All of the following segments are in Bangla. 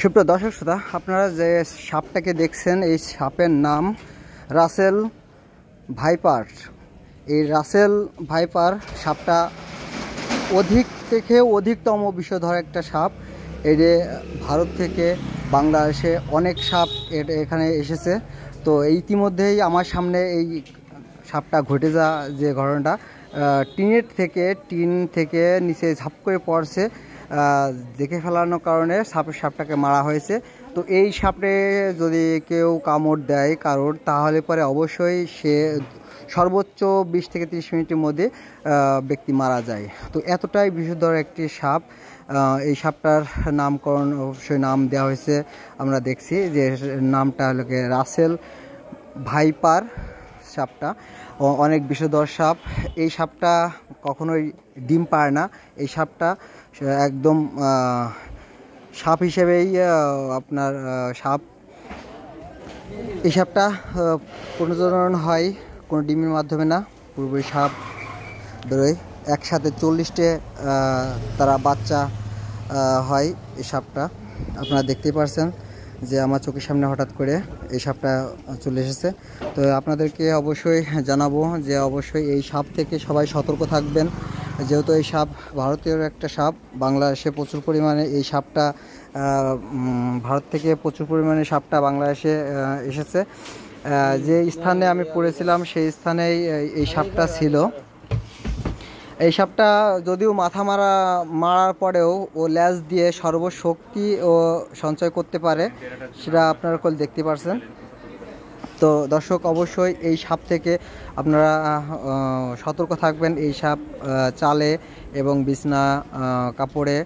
সুপ্রিয় দর্শক শ্রোতা, আপনারা যে সাপটাকে দেখছেন এই সাপের নাম রাসেল ভাইপার। এই রাসেল ভাইপার সাপটা অধিক থেকে অধিকতম বিষধর একটা সাপ। এই যে ভারত থেকে বাংলাদেশে অনেক সাপ এখানে এসেছে। তো ইতিমধ্যেই আমার সামনে এই সাপটা ঘটে যে ঘটনাটা, টিন থেকে নিচে ঝাঁপ করে পড়ছে, দেখে ফেলানোর কারণে সাপটাকে মারা হয়েছে। তো এই সাপে যদি কেউ কামড় দেয় কারোর, তাহলে পরে অবশ্যই সে সর্বোচ্চ 20 থেকে 30 মিনিটের মধ্যে ব্যক্তি মারা যায়। তো এতটাই বিষধর একটি সাপ। এই সাপটার নামকরণ অবশ্যই নাম দেওয়া হয়েছে, আমরা দেখছি যে নামটা হলো রাসেল ভাইপার। সাপটা অনেক বিষধর সাপ। এই সাপটা কখনোই ডিম পারে না। এই সাপটা একদম সাপ হিসেবেই আপনার সাপ। এই সাপটা প্রজনন হয় কোনো ডিমের মাধ্যমে না, পুরোপুরি সাপ বেরোয়। একসাথে 40টে তারা বাচ্চা হয় এই সাপটা। আপনারা দেখতেই পারছেন যে আমার চোখের সামনে হঠাৎ করে এই সাপটা চলে এসেছে। তো আপনাদেরকে অবশ্যই জানাবো যে অবশ্যই এই সাপ থেকে সবাই সতর্ক থাকবেন, যেহেতু এই সাপ ভারতীয় একটা সাপ। বাংলাদেশে প্রচুর পরিমাণে এই সাপটা ভারত থেকে প্রচুর পরিমাণে সাপটা বাংলাদেশে এসেছে। যে স্থানে আমি পড়েছিলাম সেই স্থানেই এই সাপটা ছিল। এই সাপটা যদিও মাথা মারার পরেও ও ল্যাজ দিয়ে সর্বশক্তি ও সঞ্চয় করতে পারে, সেটা আপনারা দেখতে পারছেন। তো দর্শক, অবশ্যই এই সাপ থেকে আপনারা সতর্ক থাকবেন। এই সাপ চালে এবং বিছনা কাপড়ে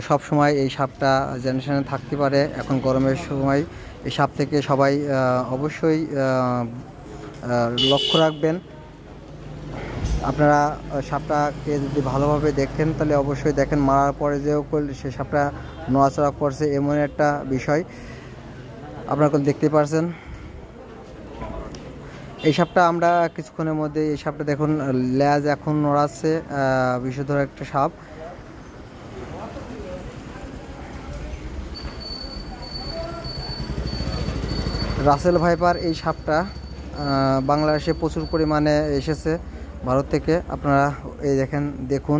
সব সময় এই সাপটা জেনারেশনে থাকতে পারে। এখন গরমের সময় এই সাপ থেকে সবাই অবশ্যই লক্ষ্য রাখবেন। আপনারা সাপটাকে যদি ভালোভাবে দেখেন তাহলে অবশ্যই দেখেন মারার পরে যে সে সাপটা নড়াচড়া করছে, এমন একটা বিষয় আপনারা দেখতে পারছেন। এই সাপটা আমরা কিছুক্ষণের মধ্যে, এই সাপটা দেখুন ল্যাজ এখন নড়াচ্ছে, বিষধর একটা সাপ। রাসেল ভাইপার এই সাপটা বাংলাদেশে প্রচুর পরিমাণে এসেছে ভারত থেকে। আপনারা এই দেখুন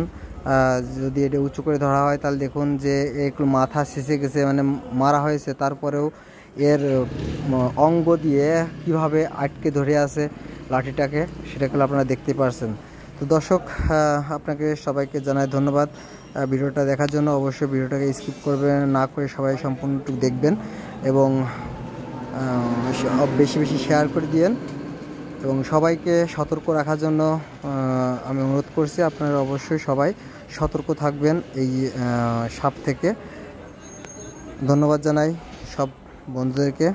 যদি এটা উঁচু করে ধরা হয় তাহলে দেখুন যে একটু মাথা শেষে গেছে, মানে মারা হয়েছে, তারপরেও এর অঙ্গ দিয়ে কিভাবে আটকে ধরে আছে লাঠিটাকে, সেটাকে আপনারা দেখতে পারছেন। তো দর্শক, আপনাকে সবাইকে জানাই ধন্যবাদ ভিডিওটা দেখার জন্য। অবশ্যই ভিডিওটাকে স্কিপ করবেন না করে সবাই সম্পূর্ণটুকু দেখবেন এবং বেশি বেশি শেয়ার করে দিয়েন এবং সবাইকে সতর্ক রাখার জন্য আমি অনুরোধ করছি। আপনারা অবশ্যই সবাই সতর্ক থাকবেন এই সাপ থেকে। ধন্যবাদ জানাই সব বন্ধুদেরকে।